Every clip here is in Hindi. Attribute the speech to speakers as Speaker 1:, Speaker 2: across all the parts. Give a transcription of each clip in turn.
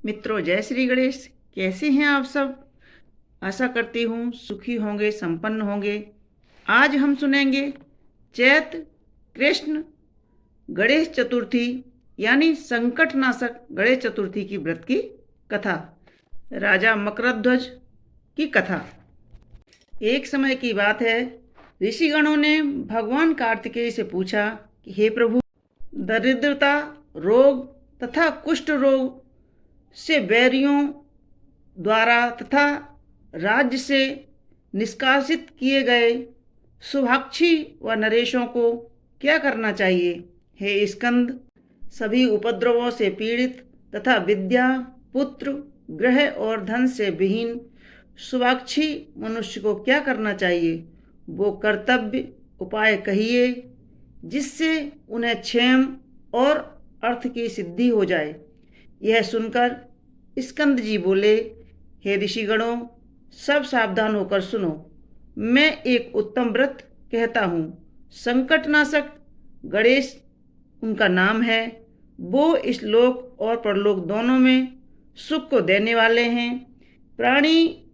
Speaker 1: मित्रों, जय श्री गणेश। कैसे हैं आप सब? आशा करती हूँ सुखी होंगे, संपन्न होंगे। आज हम सुनेंगे चैत्र कृष्ण गणेश चतुर्थी यानी संकटनाशक गणेश चतुर्थी की व्रत की कथा, राजा मकरध्वज की कथा। एक समय की बात है, ऋषिगणों ने भगवान कार्तिकेय से पूछा कि हे प्रभु, दरिद्रता, रोग तथा कुष्ठ रोग से बैरियों द्वारा तथा राज्य से निष्कासित किए गए शुभाक्षी व नरेशों को क्या करना चाहिए? हे स्कंद, सभी उपद्रवों से पीड़ित तथा विद्या, पुत्र, ग्रह और धन से विहीन शुभाक्षी मनुष्य को क्या करना चाहिए? वो कर्तव्य उपाय कहिए जिससे उन्हें क्षेम और अर्थ की सिद्धि हो जाए। यह सुनकर स्कंद जी बोले, हे ऋषिगणों, सब सावधान होकर सुनो। मैं एक उत्तम व्रत कहता हूँ। संकटनाशक गणेश उनका नाम है। वो इस लोक और परलोक दोनों में सुख को देने वाले हैं। प्राणी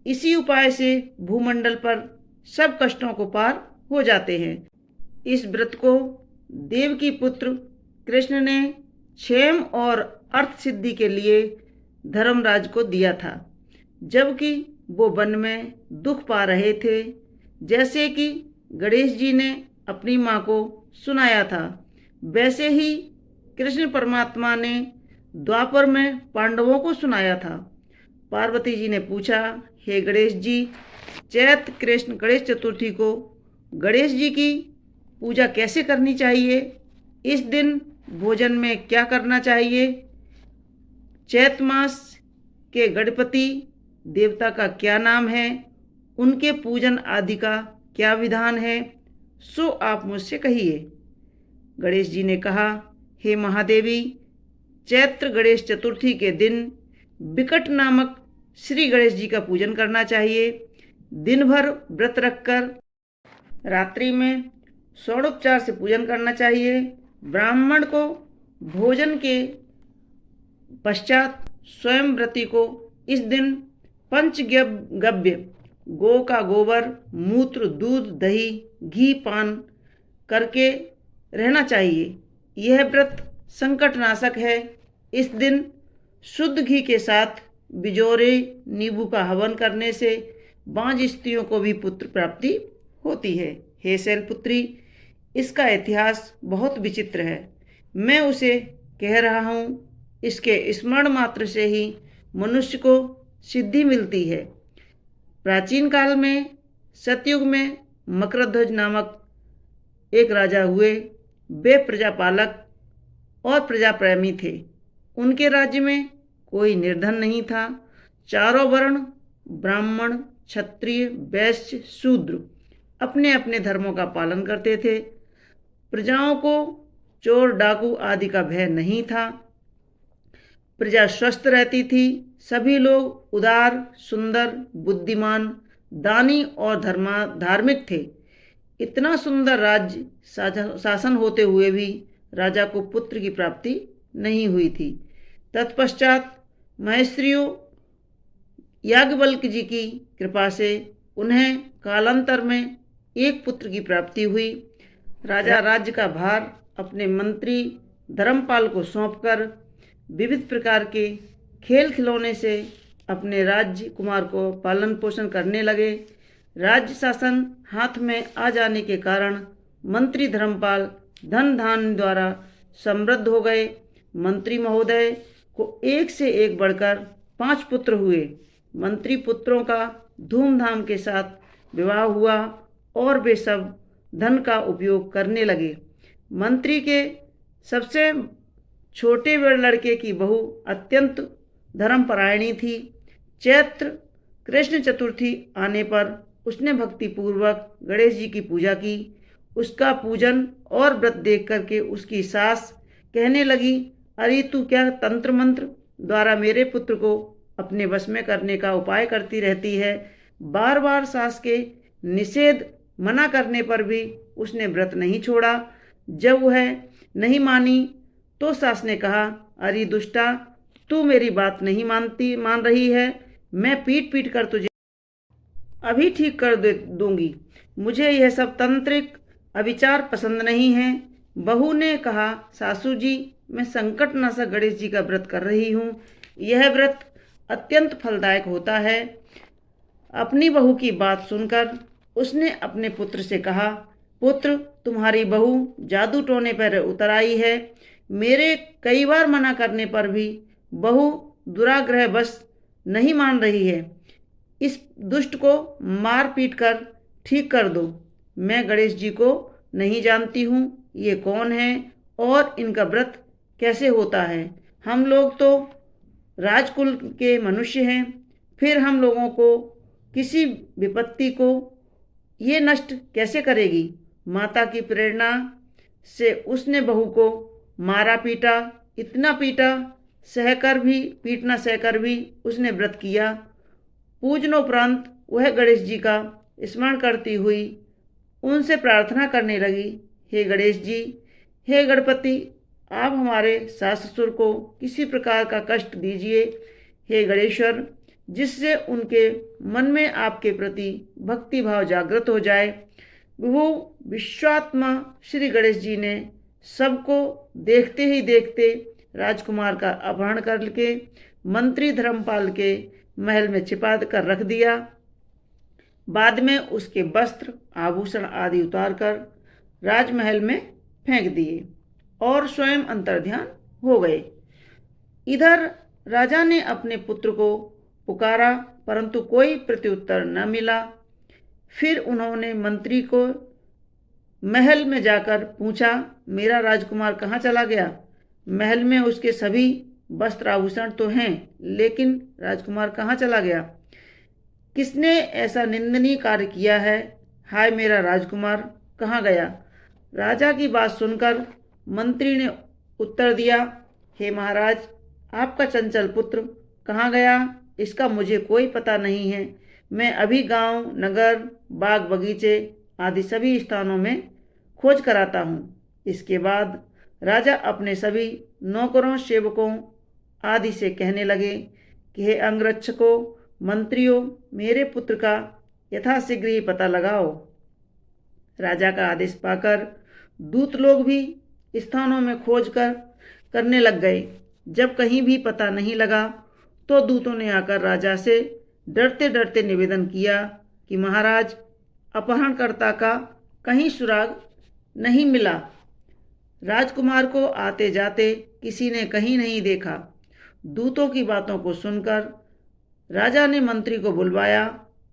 Speaker 1: इसी उपाय से भूमंडल पर सब कष्टों को पार हो जाते हैं। इस व्रत को देवकी पुत्र कृष्ण ने क्षेम और अर्थ सिद्धि के लिए धर्मराज को दिया था, जबकि वो वन में दुख पा रहे थे, जैसे कि गणेश जी ने अपनी माँ को सुनाया था, वैसे ही कृष्ण परमात्मा ने द्वापर में पांडवों को सुनाया था। पार्वती जी ने पूछा, हे गणेश जी, चैत्र कृष्ण गणेश चतुर्थी को गणेश जी की पूजा कैसे करनी चाहिए? इस दिन भोजन में क्या करना चाहिए? चैत्र मास के गणपति देवता का क्या नाम है? उनके पूजन आदि का क्या विधान है? सो आप मुझसे कहिए। गणेश जी ने कहा, हे महादेवी, चैत्र गणेश चतुर्थी के दिन विकट नामक श्री गणेश जी का पूजन करना चाहिए। दिन भर व्रत रखकर रात्रि में षोडोपचार से पूजन करना चाहिए। ब्राह्मण को भोजन के पश्चात स्वयं व्रती को इस दिन पंचगव्य गौ का गोबर, मूत्र, दूध, दही, घी पान करके रहना चाहिए। यह व्रत संकटनाशक है। इस दिन शुद्ध घी के साथ बिजोरे नींबू का हवन करने से बांझ स्त्रियों को भी पुत्र प्राप्ति होती है। हे शैलपुत्री, इसका इतिहास बहुत विचित्र है। मैं उसे कह रहा हूँ। इसके स्मरण मात्र से ही मनुष्य को सिद्धि मिलती है। प्राचीन काल में सतयुग में मकरध्वज नामक एक राजा हुए। वे प्रजापालक और प्रजाप्रेमी थे। उनके राज्य में कोई निर्धन नहीं था। चारों वर्ण, ब्राह्मण, क्षत्रिय, वैश्य, शूद्र अपने अपने धर्मों का पालन करते थे। प्रजाओं को चोर, डाकू आदि का भय नहीं था। प्रजा स्वस्थ रहती थी। सभी लोग उदार, सुंदर, बुद्धिमान, दानी और धार्मिक थे। इतना सुंदर राज्य शासन होते हुए भी राजा को पुत्र की प्राप्ति नहीं हुई थी। तत्पश्चात महर्षियों याज्ञवल्क्य जी की कृपा से उन्हें कालांतर में एक पुत्र की प्राप्ति हुई। राजा राज्य का भार अपने मंत्री धर्मपाल को सौंपकर विविध प्रकार के खेल खिलौने से अपने राज्य कुमार को पालन पोषण करने लगे। राज्य शासन हाथ में आ जाने के कारण मंत्री धर्मपाल धन धान्य द्वारा समृद्ध हो गए। मंत्री महोदय को एक से एक बढ़कर 5 पुत्र हुए। मंत्री पुत्रों का धूमधाम के साथ विवाह हुआ और वे सब धन का उपयोग करने लगे। मंत्री के सबसे छोटे बड़े लड़के की बहू अत्यंत धर्मपरायणी थी। चैत्र कृष्ण चतुर्थी आने पर उसने भक्तिपूर्वक गणेश जी की पूजा की। उसका पूजन और व्रत देख करके उसकी सास कहने लगी, अरे तू क्या तंत्र मंत्र द्वारा मेरे पुत्र को अपने वश में करने का उपाय करती रहती है। बार बार सास के निषेध मना करने पर भी उसने व्रत नहीं छोड़ा। जब वह नहीं मानी तो सास ने कहा, अरे दुष्टा, तू मेरी बात नहीं मान रही है। मैं पीट पीट कर तुझे अभी ठीक कर दूंगी। मुझे यह सब तांत्रिक अविचार पसंद नहीं है। बहू ने कहा, सासू जी, मैं संकटनाशक गणेश जी का व्रत कर रही हूँ। यह व्रत अत्यंत फलदायक होता है। अपनी बहू की बात सुनकर उसने अपने पुत्र से कहा, पुत्र, तुम्हारी बहू जादू टोने पर उतर आई है। मेरे कई बार मना करने पर भी बहू दुराग्रह बस नहीं मान रही है। इस दुष्ट को मार पीट कर ठीक कर दो। मैं गणेश जी को नहीं जानती हूँ, ये कौन है और इनका व्रत कैसे होता है। हम लोग तो राजकुल के मनुष्य हैं, फिर हम लोगों को किसी विपत्ति को ये नष्ट कैसे करेगी। माता की प्रेरणा से उसने बहू को मारा पीटा, इतना पीटा, पीटना सहकर भी उसने व्रत किया। पूजनोपरांत वह गणेश जी का स्मरण करती हुई उनसे प्रार्थना करने लगी, हे गणेश जी, हे गणपति, आप हमारे सास ससुर को किसी प्रकार का कष्ट दीजिए। हे गणेश्वर, जिससे उनके मन में आपके प्रति भक्ति भाव जागृत हो जाए। विभु विश्वात्मा श्री गणेश जी ने सबको देखते ही देखते राजकुमार का अपहरण करके मंत्री धर्मपाल के महल में छिपा कर रख दिया। बाद में उसके वस्त्र आभूषण आदि उतार कर राजमहल में फेंक दिए और स्वयं अंतर्ध्यान हो गए। इधर राजा ने अपने पुत्र को पुकारा, परंतु कोई प्रत्युत्तर न मिला। फिर उन्होंने मंत्री को महल में जाकर पूछा, मेरा राजकुमार कहाँ चला गया। महल में उसके सभी वस्त्र आभूषण तो हैं, लेकिन राजकुमार कहाँ चला गया। किसने ऐसा निंदनीय कार्य किया है। हाय, मेरा राजकुमार कहाँ गया। राजा की बात सुनकर मंत्री ने उत्तर दिया, हे महाराज, आपका चंचल पुत्र कहाँ गया, इसका मुझे कोई पता नहीं है। मैं अभी गांव, नगर, बाग बगीचे आदि सभी स्थानों में खोज कराता हूँ। इसके बाद राजा अपने सभी नौकरों, सेवकों आदि से कहने लगे कि हे अंगरक्षकों, मंत्रियों, मेरे पुत्र का यथाशीघ्र ही पता लगाओ। राजा का आदेश पाकर दूत लोग भी स्थानों में खोज करने लग गए। जब कहीं भी पता नहीं लगा तो दूतों ने आकर राजा से डरते डरते निवेदन किया कि महाराज, अपहरणकर्ता का कहीं सुराग नहीं मिला। राजकुमार को आते जाते किसी ने कहीं नहीं देखा। दूतों की बातों को सुनकर राजा ने मंत्री को बुलवाया।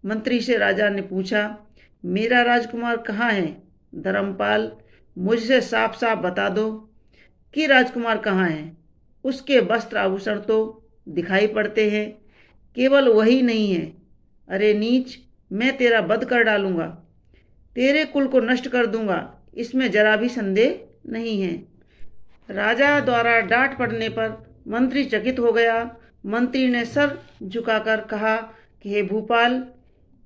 Speaker 1: मंत्री से राजा ने पूछा, मेरा राजकुमार कहाँ है। धर्मपाल, मुझसे साफ साफ बता दो कि राजकुमार कहाँ है। उसके वस्त्र आभूषण तो दिखाई पड़ते हैं, केवल वही नहीं है। अरे नीच, मैं तेरा वध कर डालूंगा, तेरे कुल को नष्ट कर दूंगा, इसमें जरा भी संदेह नहीं है। राजा द्वारा डांट पड़ने पर मंत्री चकित हो गया। मंत्री ने सर झुकाकर कहा कि हे भूपाल,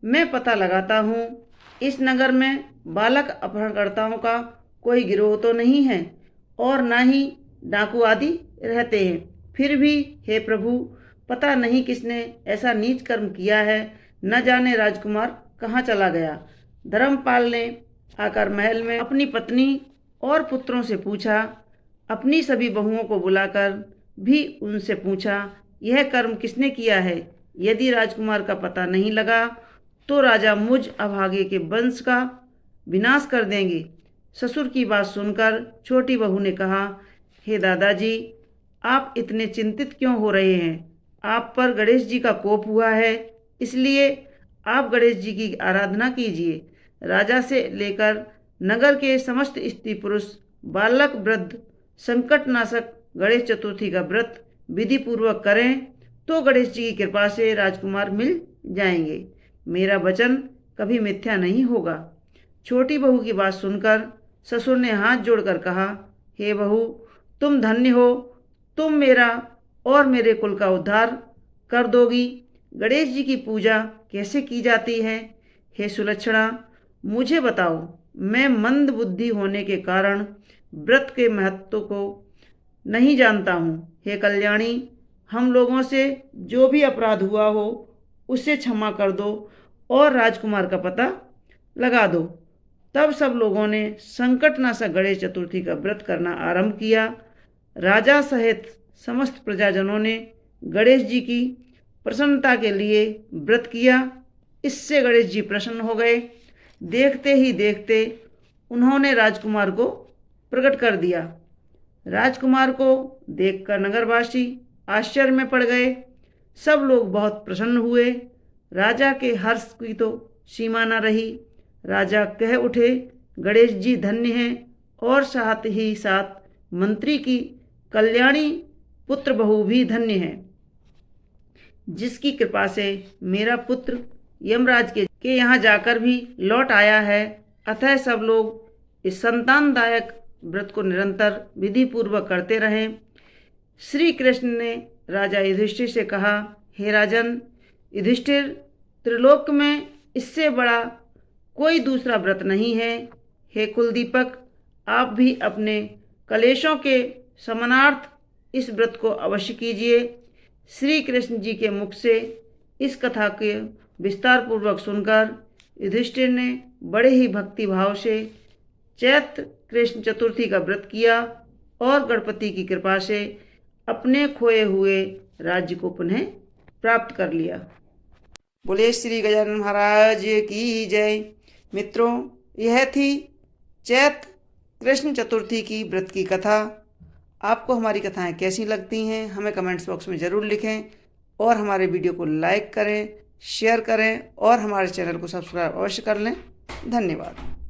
Speaker 1: मैं पता लगाता हूँ, इस नगर में बालक अपहरणकर्ताओं का कोई गिरोह तो नहीं है और ना ही डाकू आदि रहते हैं। फिर भी हे प्रभु, पता नहीं किसने ऐसा नीच कर्म किया है। न जाने राजकुमार कहाँ चला गया। धर्मपाल ने आकर महल में अपनी पत्नी और पुत्रों से पूछा। अपनी सभी बहुओं को बुलाकर भी उनसे पूछा, यह कर्म किसने किया है। यदि राजकुमार का पता नहीं लगा तो राजा मुझ अभागे के वंश का विनाश कर देंगे। ससुर की बात सुनकर छोटी बहू ने कहा, हे दादाजी, आप इतने चिंतित क्यों हो रहे हैं। आप पर गणेश जी का कोप हुआ है, इसलिए आप गणेश जी की आराधना कीजिए। राजा से लेकर नगर के समस्त स्त्री पुरुष, बालक वृद्ध संकटनाशक गणेश चतुर्थी का व्रत विधि पूर्वक करें तो गणेश जी की कृपा से राजकुमार मिल जाएंगे। मेरा वचन कभी मिथ्या नहीं होगा। छोटी बहू की बात सुनकर ससुर ने हाथ जोड़कर कहा, हे बहू, तुम धन्य हो, तुम मेरा और मेरे कुल का उद्धार कर दोगी। गणेश जी की पूजा कैसे की जाती है। हे सुलक्षणा, मुझे बताओ। मैं मंद बुद्धि होने के कारण व्रत के महत्व को नहीं जानता हूँ। हे कल्याणी, हम लोगों से जो भी अपराध हुआ हो उसे क्षमा कर दो और राजकुमार का पता लगा दो। तब सब लोगों ने संकटनाशक गणेश चतुर्थी का व्रत करना आरंभ किया। राजा सहित समस्त प्रजाजनों ने गणेश जी की प्रसन्नता के लिए व्रत किया। इससे गणेश जी प्रसन्न हो गए। देखते ही देखते उन्होंने राजकुमार को प्रकट कर दिया। राजकुमार को देखकर नगरवासी आश्चर्य में पड़ गए। सब लोग बहुत प्रसन्न हुए। राजा के हर्ष की तो सीमा न रही। राजा कह उठे, गणेश जी धन्य हैं और साथ ही साथ मंत्री की कल्याणी पुत्र बहू भी धन्य है, जिसकी कृपा से मेरा पुत्र यमराज के यहाँ जाकर भी लौट आया है। अतः सब लोग इस संतानदायक व्रत को निरंतर विधि पूर्वक करते रहें। श्री कृष्ण ने राजा युधिष्ठिर से कहा, हे राजन युधिष्ठिर, त्रिलोक में इससे बड़ा कोई दूसरा व्रत नहीं है। हे कुलदीपक, आप भी अपने कलेशों के शमनार्थ इस व्रत को अवश्य कीजिए। श्री कृष्ण जी के मुख से इस कथा के विस्तार पूर्वक सुनकर युधिष्ठिर ने बड़े ही भक्ति भाव से चैत्र कृष्ण चतुर्थी का व्रत किया और गणपति की कृपा से अपने खोए हुए राज्य को पुनः प्राप्त कर लिया। बोले श्री गजानन महाराज की जय। मित्रों, यह थी चैत्र कृष्ण चतुर्थी की व्रत की कथा। आपको हमारी कथाएं कैसी लगती हैं हमें कमेंट्स बॉक्स में ज़रूर लिखें और हमारे वीडियो को लाइक करें, शेयर करें और हमारे चैनल को सब्सक्राइब अवश्य कर लें। धन्यवाद।